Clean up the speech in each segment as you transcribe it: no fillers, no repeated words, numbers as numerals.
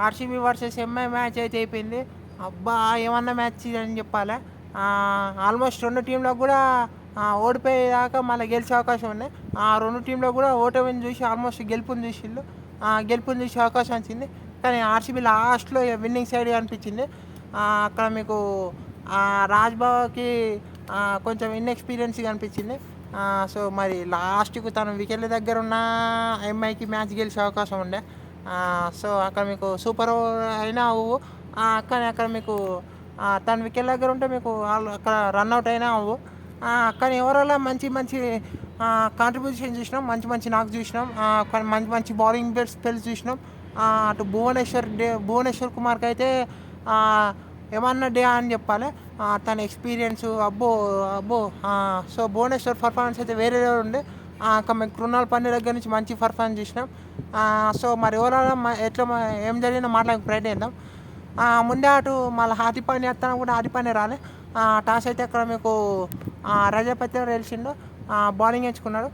RCB versus MI match అయితే అయిపోయింది. అబ్బా! ఏమన్నా మ్యాచ్ అని చెప్పాలా. ఆల్మోస్ట్ 2 టీమ్‌లకు గూడా ఓడిపోయేదాకా మళ్ళా గెలిచే అవకాశం ఉన్నాయి. ఆ 2 టీమ్‌లో గూడా ఓటమిని చూసి ఆల్మోస్ట్ గెలుపుని చూసిళ్ళు. గెలుపుని చూసే అవకాశం వచ్చింది. కానీ ఆర్‌సీబీ లాస్ట్‌లో విన్నింగ్ సైడ్‌గా అనిపించింది. అక్కడ మీకు రాజ్‌బాకి కొంచెం ఇన్‌ఎక్స్‌పీరియన్స్‌గా అనిపించింది. సో, మరి లాస్ట్‌కు తను వికెట్ల దగ్గర ఉన్న ఎంఐకి మ్యాచ్ గెలిచే అవకాశం ఉండే. సో, అక్కడ మీకు సూపర్ ఓవర్ అయినా అవ్వు. కానీ అక్కడ మీకు తను వికెట్ల దగ్గర ఉంటే మీకు అక్కడ రన్‌ఔట్ అయినా అవ్వు. కానీ ఓవరాల్‌గా మంచి మంచి కాంట్రిబ్యూషన్ చూసినాం. మంచి మంచి నాక్స్ చూసినాం. కానీ మంచి మంచి బౌలింగ్ స్పెల్స్ చూసినాం. అటు భువనేశ్వర్ కుమార్‌కి అయితే ఏమన్నా డే అని చెప్పాలి. తన ఎక్స్పీరియన్స్ అబ్బో అబ్బో. సో, భువనేశ్వర్ పర్ఫార్మెన్స్ అయితే వేరే లెవెల్ ఉండే. మేము కృణాల్ పండ్య దగ్గర నుంచి మంచి పర్ఫార్మెన్స్ చూసినాం. సో, మరి ఓవరాల్‌గా ఏం జరిగిందో మాట్లాడడానికి ప్రయత్నం చేద్దాం. ముందే అటు మళ్ళీ హార్దిక్ పాండ్యా వస్తాను కూడా హార్దిక్ పాండ్యా రాలే. టాస్ అయితే అక్కడ మీకు రజత్ పటిదార్ గెలిచిండు. బౌలింగ్ ఎంచుకున్నాడు.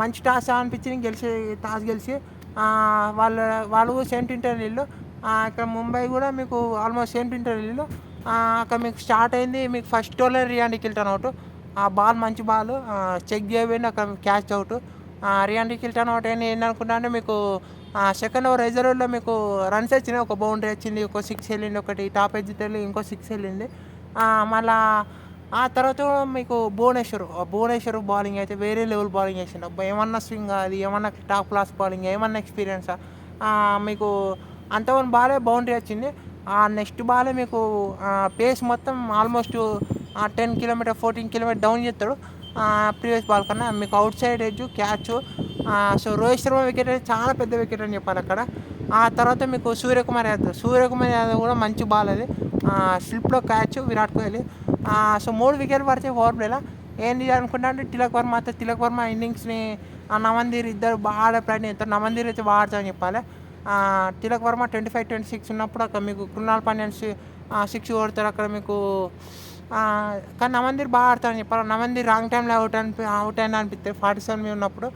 మంచి టాస్ అనిపించింది టాస్ గెలిచి వాళ్ళ వాళ్ళు కూడా సేమ్ టీంటర్ వీళ్ళు. ఇక్కడ ముంబై కూడా మీకు ఆల్మోస్ట్ సేమ్ టీంటర్ వీళ్ళు. అక్కడ మీకు స్టార్ట్ అయింది మీకు ఫస్ట్ ఓవర్లో రియాన్ కిల్టన్ అవుట్. ఆ బాల్ మంచి బాల్ చెక్ చేయబోయింది అక్కడ catch out. Ryan Kilton out అయింది. ఏంటనుకుంటా అంటే మీకు సెకండ్ ఓవర్ రిజర్వ్లో మీకు రన్స్ వచ్చినాయి. ఒక బౌండరీ వచ్చింది, ఒక 6 వెళ్ళింది, ఒకటి టాప్ ఎడ్జ్ వెళ్ళి ఇంకో 6 వెళ్ళింది. మళ్ళా ఆ తర్వాత మీకు భువనేశ్వర్ బౌలింగ్ అయితే వేరే లెవెల్ బౌలింగ్ వేసిండు. అబ్బా ఏమన్నా స్వింగ్, అది ఏమన్నా టాప్ క్లాస్ బౌలింగ్, ఏమన్నా ఎక్స్పీరియన్సా. మీకు అంతవరకు బాలే బౌండరీ వచ్చింది. నెక్స్ట్ బాలే మీకు పేస్ మొత్తం ఆల్మోస్ట్ 10 కిలోమీటర్ 14 కిలోమీటర్ డౌన్ చేస్తాడు ప్రీవియస్ బాల్ కన్నా. మీకు out side edge catch. So, Rohit Sharma wicket అయితే చాలా పెద్ద వికెట్ అని చెప్పాలి అక్కడ. ఆ తర్వాత మీకు సూర్యకుమార్ యాదవ్ కూడా మంచి బాల్ అది. స్లిప్లో క్యాచ్ విరాట్ కోహ్లీ. సో, 3 వికెట్లు పడితే ఓవర్ ప్లేలో ఏంటి అనుకుంటా అంటే తిలక్ వర్మ ఇన్నింగ్స్ని నమందీర్ ఇద్దరు బాగా ఆడే ప్రయత్నం చేస్తారు. నమందీర్ అయితే బాగా ఆడతారని చెప్పాలి. తిలక్ వర్మ 25-26 ఉన్నప్పుడు అక్కడ మీకు కృణాల్ పాండ్యా 6 కొడతారు అక్కడ మీకు. కానీ నమందీర్ బాగా ఆడతారని చెప్పాలి. నమందీర్ రాంగ్ టైంలో అవుట్ అయినా అనిపిస్తుంది 47 మీద ఉన్నప్పుడు.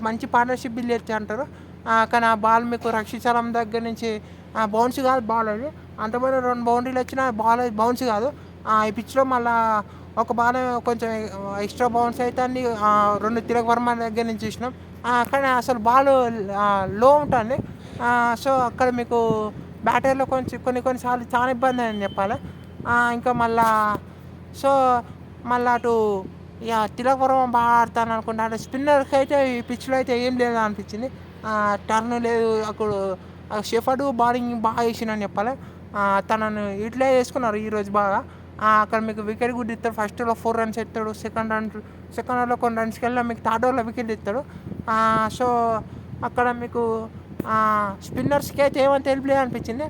మంచి పార్ట్నర్షిప్ బిల్డ్ చేస్తే అంటారు. కానీ ఆ బాల్ మీకు రక్షిత్ సలం దగ్గర నుంచి బౌన్స్ కాదు బాల్ అది. అంతమంది 2 బౌండరీలు వచ్చినా బాల్ బౌన్స్ కాదు. ఈ పిచ్లో మళ్ళీ ఒక బాల్ కొంచెం ఎక్స్ట్రా బౌన్స్ అయితే అన్ని 2 తిలక్ వర్మ దగ్గర నుంచి చూసినాం. కానీ అసలు బాల్ లో ఉంటుంది. సో, అక్కడ మీకు బ్యాటర్లో కొన్నిసార్లు చాలా ఇబ్బంది అని చెప్పాలి. ఇంకా సో, మళ్ళీ అటు తిలక్ వర్మ బాగా ఆడతాను అనుకుంటా. అంటే స్పిన్నర్కి అయితే ఈ పిచ్లో అయితే ఏం లేదు అనిపించింది. టర్న్ లేదు. అప్పుడు షెఫర్డ్ బౌలింగ్ బాగా వేసిండని చెప్పాలి. తనను యూటిలైజ్ చేసుకున్నారు ఈరోజు బాగా. అక్కడ మీకు వికెట్ కూడా ఇస్తాడు. ఫస్ట్ ఓవర్లో 4 రన్స్ ఇస్తాడు. సెకండ్ ఓవర్లో కొన్ని రన్స్కి వెళ్ళి మీకు థర్డ్ ఓవర్లో వికెట్ ఇస్తాడు. సో, అక్కడ మీకు స్పిన్నర్స్కి అయితే ఏమంత హెల్ప్ లేదు అనిపించింది.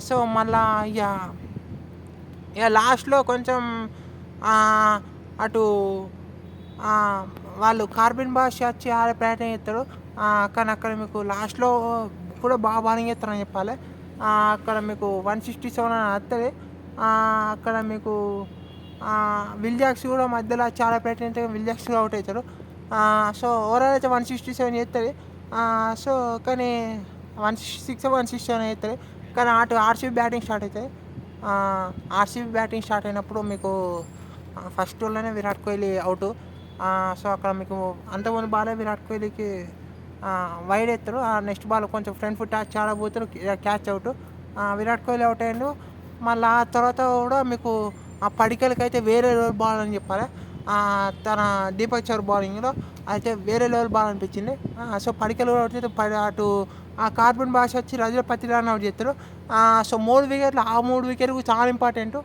సో, మళ్ళా ఇక లాస్ట్లో కొంచెం అటు వాళ్ళు కార్బిన్ బాష్ వచ్చి ఆడే ప్రయత్నం చేస్తాడు. కానీ అక్కడ మీకు లాస్ట్లో కూడా బాగా బౌలింగ్ చేస్తారని చెప్పాలి. అక్కడ మీకు 167 అని వస్తుంది. అక్కడ మీకు విల్ జాక్స్ కూడా మధ్యలో చాలా ప్రయత్నం చేస్తే విల్ జాక్స్ కూడా అవుట్ అవుతాడు. సో, ఓవరాల్ అయితే 167 చేస్తుంది. సో, కానీ 166 167 అవుతుంది. కానీ ఆర్సీబీ బ్యాటింగ్ స్టార్ట్ అవుతుంది. ఆర్సీబీ బ్యాటింగ్ స్టార్ట్ అయినప్పుడు మీకు ఫస్ట్ ఓవర్లోనే విరాట్ కోహ్లీ అవుట్. సో, అక్కడ మీకు అంతకుముందు బాలే విరాట్ కోహ్లీకి వైడ్ ఎత్తారు. నెక్స్ట్ బాల్ కొంచెం ఫ్రంట్ ఫుట్ టచ్ చాలా పోతారు, catch out. Virat Kohli out అయ్యాడు. మళ్ళీ ఆ తర్వాత కూడా మీకు పడికల్కి అయితే వేరే లెవెల్ బాల్ అని చెప్పాలి. తన దీపక్ చహర్ బౌలింగ్లో అయితే వేరే లెవెల్ బాల్ అనిపించింది. సో, పడికల్ అవుట్ చేస్తే అటు కార్బన్ బాష్ వచ్చి రజత్ పటిదార్ని అవుట్ చేస్తారు. సో, 3 వికెట్లు 3 వికెట్లు చాలా ఇంపార్టెంట్.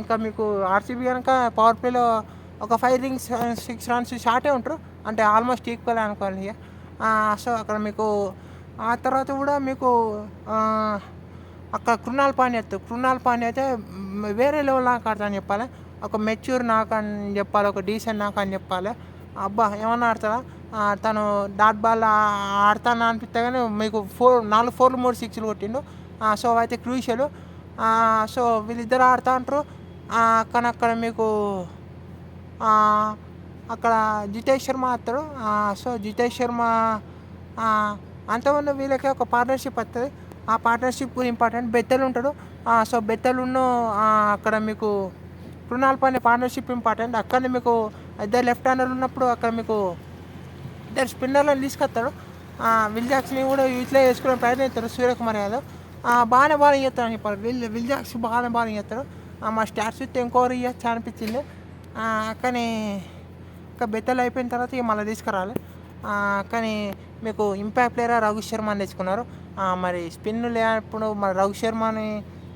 ఇంకా మీకు ఆర్సీబీ కనుక పవర్ ప్లేలో ఒక 6 రన్స్ షార్టే ఉంటారు. అంటే ఆల్మోస్ట్ ఈక్వల్ అనుకోవాలి. సో, అక్కడ మీకు ఆ తర్వాత కూడా మీకు అక్కడ కృణాల్ పాండ్యా అయితే వేరే లెవెల్ నాకు ఆడతాను చెప్పాలి. ఒక మెచ్యూర్ నాకు అని చెప్పాలి, ఒక డీసెంట్ నాకు అని చెప్పాలి. అబ్బా ఏమన్నా ఆడతాడా. తను డాట్ బాల్ ఆడతాను అనిపిస్తే కానీ మీకు 4 4 3 6లు కొట్టిండు. సో, అయితే క్రూషియల్. సో, వీళ్ళిద్దరు ఆడుతూ ఉంటారు. కానీ అక్కడ మీకు అక్కడ జితేష్ శర్మ ఆడతాడు. సో, జితేష్ శర్మ అంతమంది వీళ్ళకి ఒక పార్ట్నర్షిప్ వస్తుంది. ఆ పార్ట్నర్షిప్ ఇంపార్టెంట్. బెత్తలు ఉంటాడు. సో బెత్తలును అక్కడ మీకు కృణాల్ పాండ్యా పార్ట్నర్షిప్ ఇంపార్టెంట్. అక్కడ మీకు ఇద్దరు లెఫ్ట్ హ్యాండర్లు ఉన్నప్పుడు అక్కడ మీకు ఇద్దరు స్పిన్నర్లను తీసుకొస్తాడు. విల్ జాక్స్ని కూడా ఇట్లా వేసుకునే ప్రయత్నం చేస్తాడు సూర్యకుమార్ యాదవ్. బాగానే బౌలింగ్ చేస్తాడు అని చెప్పాలి. విల్ జాక్స్ బాగానే బౌలింగ్ చేస్తాడు. మా స్టాట్స్ ఇస్తే ఇంకోరు ఇవ్వచ్చు అనిపించింది. కానీ ఇంకా బెత్తలు అయిపోయిన తర్వాత ఇక మళ్ళీ తీసుకురాలి. కానీ మీకు ఇంపాక్ట్ ప్లేయర్ రఘు శర్మని తెచ్చుకున్నారు. మరి స్పిన్ లేనప్పుడు మరి రఘు శర్మని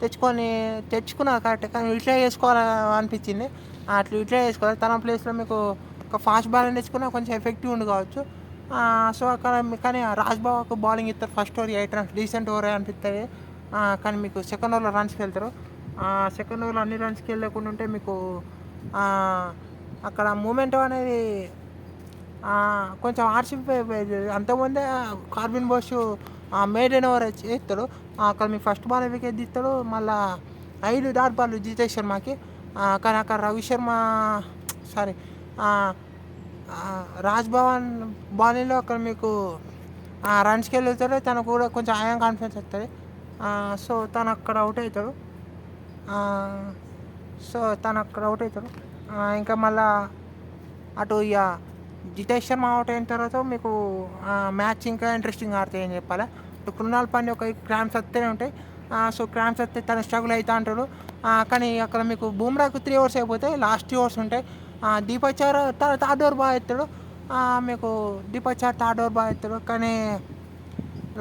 తెచ్చుకున్నారు కరెక్ట్. కానీ ఇట్లా చేసుకోవాలి అనిపించింది. అట్లా ఇట్లా చేసుకోవాలి. తన ప్లేస్లో మీకు ఒక ఫాస్ట్ బౌలర్ తెచ్చుకున్నా కొంచెం ఎఫెక్టివ్ ఉండి కావచ్చు. సో అక్కడ కానీ రాజ్బాబుకు బౌలింగ్ ఇస్తారు. First over 8 runs decent over అనిపిస్తుంది. కానీ మీకు సెకండ్ ఓవర్లో రన్స్కి వెళ్తారు. సెకండ్ ఓవర్లో అన్ని రన్స్కి వెళ్ళకుండా ఉంటే మీకు అక్కడ మూమెంట్ అనేది కొంచెం ఆర్సీబీ అంతకుముందే కార్బిన్ బోస్ మేడెన్ ఓవర్ ఎత్తాడు. అక్కడ మీ ఫస్ట్ బాల్ వికెట్ తీస్తాడు. మళ్ళీ 5 డాట్ బాల్ జితేష్ శర్మకి. కానీ అక్కడ రాజ్ భవన్ బౌలింగ్లో అక్కడ మీకు రన్స్కి వెళ్తాడు. తనకు కూడా కొంచెం ఆయం కాన్ఫిడెన్స్ వస్తుంది. సో తను అక్కడ అవుట్ అవుతాడు. ఇంకా మళ్ళా అటు ఇక జితేష్ శర్మ అవుట్ అయిన తర్వాత మీకు మ్యాచ్ ఇంకా ఇంట్రెస్టింగ్ ఆడుతాయి అని చెప్పాలి. ఇప్పుడు కృణాల్ పాండ్యా ఒక క్రామ్స్ వస్తూనే ఉంటాయి. సో క్రామ్స్ వస్తే తను స్ట్రగుల్ అవుతా అంటాడు. కానీ అక్కడ మీకు బూమ్రాకు 3 ఓవర్స్ అయిపోతాయి. లాస్ట్ 2 ఓవర్స్ ఉంటాయి. దీపక్ చహర్ థర్డ్ ఓవర్ బాగా ఎత్తాడు. మీకు దీపక్ చహర్ థర్డ్ ఓవర్ బాగా ఎత్తాడు. కానీ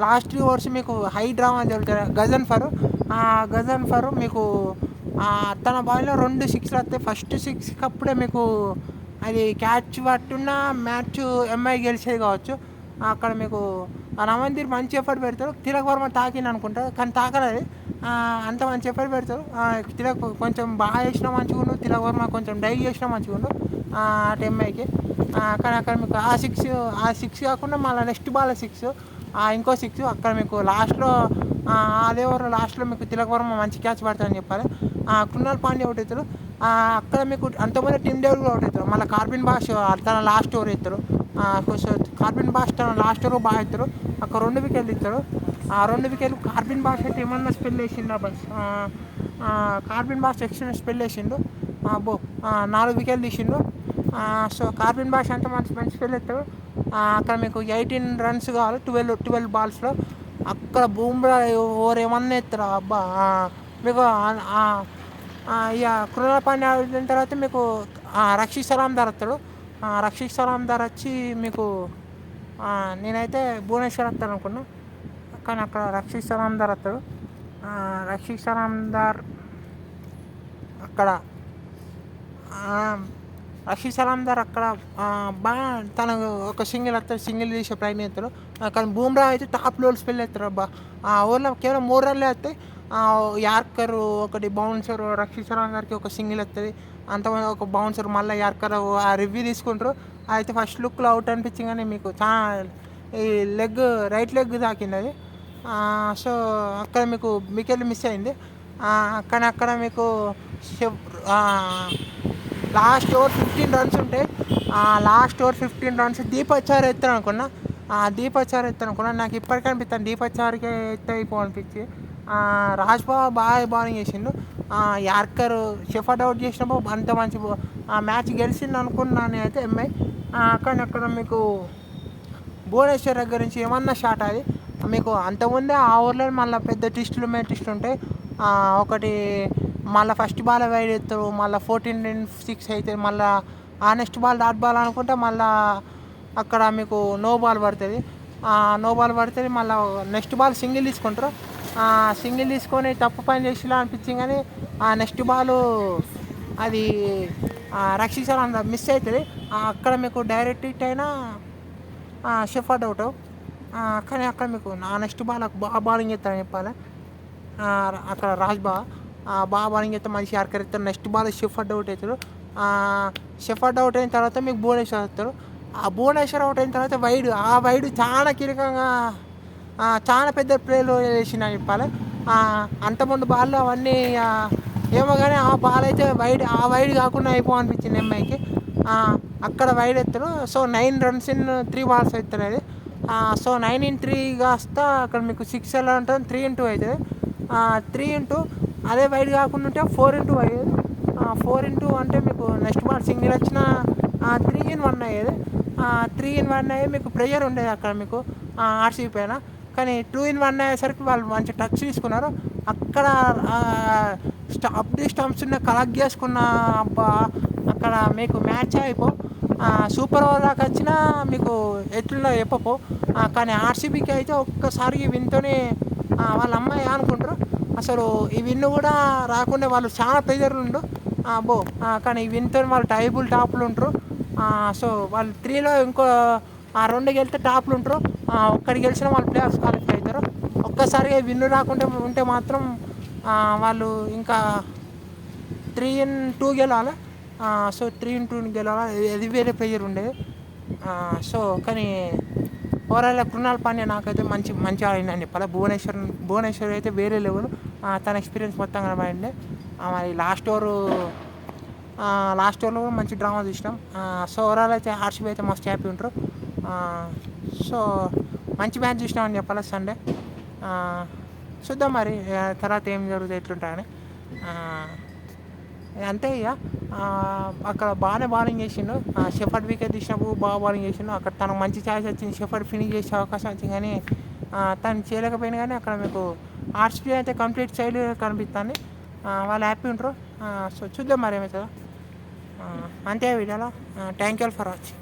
లాస్ట్ 3 ఓవర్స్ మీకు హై డ్రామా జరుగుతుంది. గజన్ ఫర్ మీకు తన బాల్లో 2 సిక్స్లు వస్తాయి. ఫస్ట్ 6కి అప్పుడే మీకు అది క్యాచ్ పట్టున్న మ్యాచ్ ఎంఐ గెలిచేది కావచ్చు. అక్కడ మీకు రమణ్దీప్ మంచి ఎఫర్ట్ పెడతారు. తిలక్ వర్మ తాకింది అనుకుంటా, కానీ తాకలేదు. అంత మంచి ఎఫర్ట్ పెడతారు. తిలక్ కొంచెం బాగా చేసినా మంచిగా ఉండు, తిలక్ వర్మ కొంచెం డై చేసినా మంచిగా ఉండు అటు ఎంఐకి. కానీ అక్కడ మీకు ఆ సిక్స్ కాకుండా మళ్ళీ నెక్స్ట్ బాల్ 6 ఇంకో 6 అక్కడ మీకు లాస్ట్లో అదే ఓవర్ లాస్ట్లో మీకు తిలక్ వర్మ మంచి క్యాచ్ పడతారని చెప్పాలి. కృణాల్ పాండ్యా అవుట్ అవుతారు. అక్కడ మీకు అంతమంది టీమ్ డేవిడ్ కూడా అవుట్ అవుతారు. మళ్ళీ కార్బిన్ బాష్ తన లాస్ట్ ఓవర్ ఎత్తారు. కార్బిన్ బాష్ తన లాస్ట్ ఓవర్ బాగా ఎత్తారు. అక్కడ 2 వికెట్లు ఇస్తారు. 2 వికెట్లు కార్బిన్ బాష్ అయితే ఏమన్నా స్పెల్ వేసిండు. కార్బిన్ బాష్ ఎక్స్ట్రా స్పెల్ వేసిండు. 4 వికెట్లు తీసిండు. సో కార్బిన్ బాష్ అంటే మంచి స్పెల్ ఎత్తాడు. అక్కడ మీకు 18 రన్స్ కావాలి 12 బాల్స్లో. అక్కడ బూమ్రా ఓవర్ ఏమన్నా ఎత్తారు అబ్బా. మీకు ఇక కృణాల్ పాండ్యా అయిన తర్వాత మీకు రక్షిత్ సలాందార్ వస్తాడు. రక్షిత్ సలాందార్ వచ్చి మీకు నేనైతే భువనేశ్వర్ వస్తాను అనుకున్నా, కానీ అక్కడ రక్షిత్ సలాందార్ వస్తాడు. రషీద్ సలాందార్ అక్కడ బాగా తనకు ఒక సింగిల్ వస్తాడు. సింగిల్ తీసే ప్రయత్నం చేస్తాడు. కానీ బూమ్రా అయితే టాప్ లోల్ స్పెల్ వేస్తాడు అబ్బా. ఆ ఓవర్లో కేవలం 3 రన్లే వస్తాయి. యార్కర్ ఒకటి బౌన్సర్, రషీద్ సలాందార్కి ఒక సింగిల్ వస్తుంది. అంతమంది ఒక బౌన్సర్ మళ్ళీ యార్కర్ ఆ రివ్యూ తీసుకుంటారు. అయితే ఫస్ట్ లుక్లో అవుట్ అనిపించింది, కానీ మీకు చాలా ఈ రైట్ లెగ్ తాకింది అది. సో అక్కడ మీకు వికెట్ మిస్ అయింది. కానీ అక్కడ మీకు లాస్ట్ ఓవర్ 15 రన్స్ ఉంటాయి. Last over 15 runs Deepak Chahar ఎత్తాను అనుకున్నా. నాకు ఇప్పటికీ అనిపిస్తాను దీపక్ చహర్కి ఎత్తైపో అనిపించి. రాజ్బాబు బాగా బౌలింగ్ చేసిండు. యార్కర్ షెఫర్డ్ అవుట్ చేసినప్పుడు అంత మంచి మ్యాచ్ గెలిచింది అనుకున్నాను నేనైతే ఎంఐ. కానీ అక్కడ మీకు భువనేశ్వర్ దగ్గర నుంచి ఏమన్నా షాట్ అది మీకు అంతకుముందే ఆ ఓవర్లో మళ్ళీ పెద్ద ట్విస్టులు ఉంటాయి. ఒకటి మళ్ళీ ఫస్ట్ బాల్ వైడ్ ఎత్తారు, మళ్ళీ 14-6 అయితే మళ్ళీ ఆ నెక్స్ట్ బాల్ డాట్ బాల్ అనుకుంటే మళ్ళీ అక్కడ మీకు నో బాల్ పడుతుంది. మళ్ళీ నెక్స్ట్ బాల్ సింగిల్ తీసుకుంటారు. సింగిల్ తీసుకొని తప్పు పని చేసిలా అనిపించింది, కానీ ఆ నెక్స్ట్ బాల్ అది రక్షిత్ సలాందార్ మిస్ అవుతుంది. అక్కడ మీకు డైరెక్ట్ హిట్ అయినా షెఫర్డ్ అవుట్. కానీ అక్కడ మీకు నా నెక్స్ట్ బాల్ బాగా బౌలింగ్ చేస్తారని చెప్పాలి. అక్కడ బాగా బౌలింగ్ చేస్తే మంచి యార్కర్ ఇస్తారు. నెక్స్ట్ బాల్ షెఫర్డ్ అవుట్ అవుతాడు. షెఫర్డ్ అవుట్ అయిన తర్వాత మీకు భువనేశ్వర్ వస్తారు. ఆ భువనేశ్వర్ అవుట్ అయిన తర్వాత వైడ్ చాలా కీలకంగా చాలా పెద్ద ప్లేలో వేసిందని చెప్పాలి. అంతకుముందు బాల్లో అవన్నీ ఏమో, కానీ ఆ బాల్ అయితే వైడ్ కాకుండా అనిపించింది ఎంఐకి. అక్కడ వైడ్ ఎత్తారు. సో 9 runs in 3 balls ఎత్తారు అది. సో 9-3 కాస్త అక్కడ మీకు 6 ఎలా ఉంటుంది, 3-2 అవుతుంది. 3 అదే వైడ్ కాకుండా ఉంటే 4-2 అయ్యేది. 4-2 అంటే మీకు నెక్స్ట్ బాల్ సింగిల్ వచ్చిన 3-1 అయ్యేది. 3-1 అయ్యి మీకు ప్రెషర్ ఉండేది అక్కడ మీకు ఆర్సీబీ పైన. కానీ 2-1 అయ్యేసరికి వాళ్ళు మంచి టచ్ తీసుకున్నారు. అక్కడ స్టంప్స్ ఉన్న కలెక్ట్ చేసుకున్న అబ్బా అక్కడ మీకు మ్యాచ్ అయిపో సూపర్ ఓవర్ దాకా వచ్చినా మీకు ఎట్లుందో చెప్పపో. కానీ ఆర్సీబీకి అయితే ఒక్కసారి ఈ విన్తోనే వాళ్ళ అమ్మాయి అనుకుంటారు. అసలు ఈ విన్ కూడా రాకుండా వాళ్ళు చాలా ప్రెజర్లు ఉండు కానీ ఈ విన్తో వాళ్ళు టాప్లు ఉంటారు. సో వాళ్ళు 3లో ఇంకో 2 గెలిస్తే టాప్లు ఉంటారు. ఒక్కటి గెలిచినా వాళ్ళు ప్లే ఆఫ్స్ క్వాలిఫై అవుతారు. ఒక్కసారిగా విన్ను రాకుండా ఉంటే మాత్రం వాళ్ళు ఇంకా 3-2 గెలవాలి. సో 3-2 గెలవాలి, అది వేరే ప్రెజర్ ఉండేది. సో కానీ ఓవరాల్ కృణాల్ పాండ్యా నాకైతే మంచి ఆడిందని చెప్పాలి. భువనేశ్వర్ అయితే వేరే లెవెల్. తన ఎక్స్పీరియన్స్ మొత్తం కనబడింది. మరి లాస్ట్ ఓవర్లో కూడా మంచి డ్రామా చూసినాం. సో ఓవరాల్ అయితే ఆర్సీబీ అయితే మస్తు హ్యాపీ ఉంటారు. సో మంచి మ్యాచ్ చూసినామని చెప్పాలి సండే. చూద్దాం మరి తర్వాత ఏం జరుగుతుంది ఎట్లుంటాయని. అంతే ఇక అక్కడ బాగానే బౌలింగ్ చేసిండు. షెఫర్డ్ వికెట్ తీసినప్పుడు బాగా బౌలింగ్ చేసిండు. అక్కడ తనకు మంచి ఛాయిస్ వచ్చింది, షెఫర్డ్ ఫినిష్ చేసే అవకాశం వచ్చింది. కానీ తను చేయలేకపోయింది. కానీ అక్కడ మీకు ఆర్సీబీ అయితే కంప్లీట్ సైడ్ కనిపిస్తుంది. వాళ్ళు హ్యాపీ ఉంటారు. సో చూద్దాం మరి ఏమవుతుందో. అంతే వీడియోలో. Thank you for watching.